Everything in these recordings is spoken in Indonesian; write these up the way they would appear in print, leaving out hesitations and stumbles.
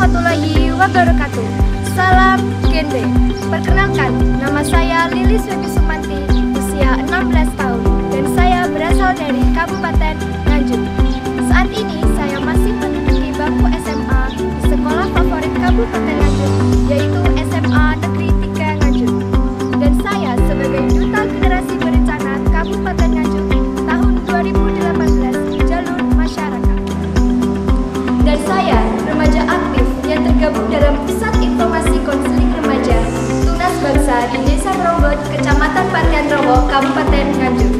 warahmatullahi wabarakatuh. Salam Genre. Perkenalkan, nama saya Lilis Webi Sumanti, usia 16 tahun, dan saya berasal dari Kabupaten Nganjuk. Saat ini saya masih menduduki bangku SMA di sekolah favorit Kabupaten Nganjuk, yaitu SMA Negeri 3 Nganjuk. Dan saya sebagai Duta Generasi Berencana Kabupaten Nganjuk tahun 2018 jalur masyarakat. Dan saya remaja aktif yang tergabung dalam Pusat Informasi Konseling Remaja Tunas Bangsa di Desa Merombot, Kecamatan Partian Rowo, Kabupaten Nganjuk.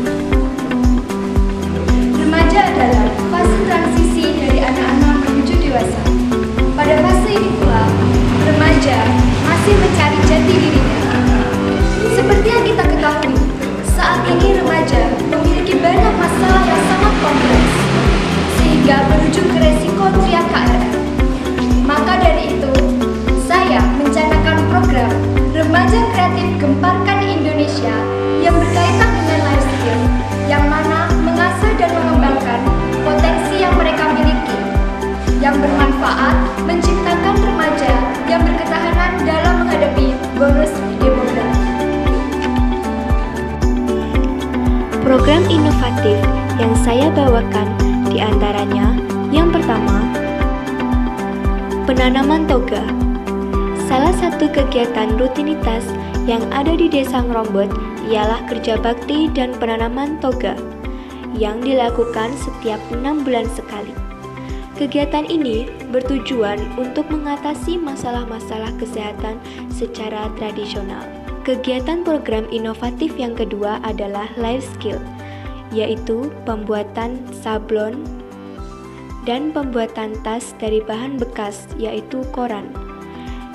Remaja adalah fase transisi dari anak-anak menuju dewasa. Pada fase ini pula, remaja masih mencari jati dirinya. Seperti yang kita ketahui, saat ini remaja memiliki banyak masalah yang sangat kompleks, sehingga berujung ke resiko teriak KRL. Maka dari itu, saya mencanangkan program Remaja Kreatif Gemparkan Indonesia yang berkaitan dengan life skill, yang mana mengasah dan mengembangkan potensi yang mereka miliki, yang bermanfaat menciptakan remaja yang berketahanan dalam menghadapi bonus demografi. Program inovatif yang saya bawakan diantaranya yang pertama, penanaman toga. Salah satu kegiatan rutinitas yang ada di Desa Ngerombot ialah kerja bakti dan penanaman toga yang dilakukan setiap 6 bulan sekali. Kegiatan ini bertujuan untuk mengatasi masalah-masalah kesehatan secara tradisional. Kegiatan program inovatif yang kedua adalah life skill, yaitu pembuatan sablon dan pembuatan tas dari bahan bekas, yaitu koran,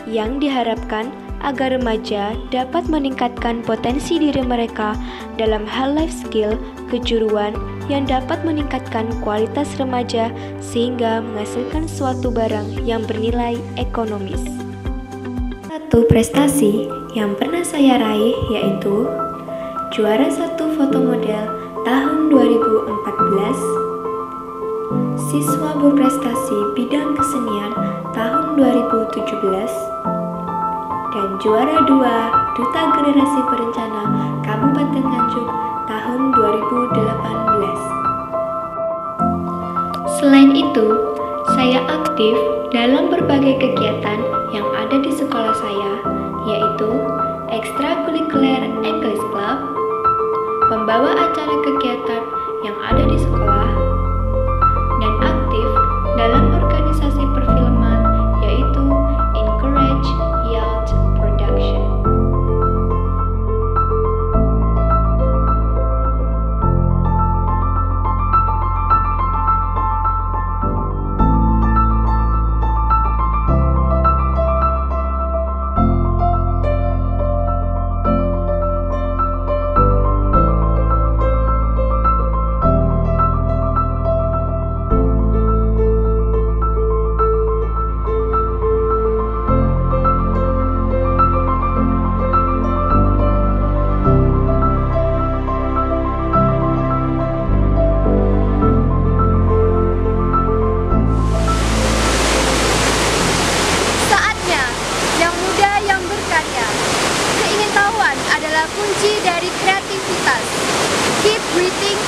yang diharapkan agar remaja dapat meningkatkan potensi diri mereka dalam hal life skill, kejuruan yang dapat meningkatkan kualitas remaja sehingga menghasilkan suatu barang yang bernilai ekonomis. Satu prestasi yang pernah saya raih yaitu juara 1 foto model tahun 2014, siswa berprestasi bidang kesenian tahun 2017, dan juara 2 Duta Generasi Berencana Kabupaten Nganjuk tahun 2018. Selain itu, saya aktif dalam berbagai kegiatan yang ada di sekolah saya, yaitu ekstrakurikuler English Club, pembawa acara kegiatan yang ada di sekolah, dan aktif dalam organisasi perfilman yaitu Encourage Youth Production. Keingintahuan adalah kunci dari kreativitas. Keep breathing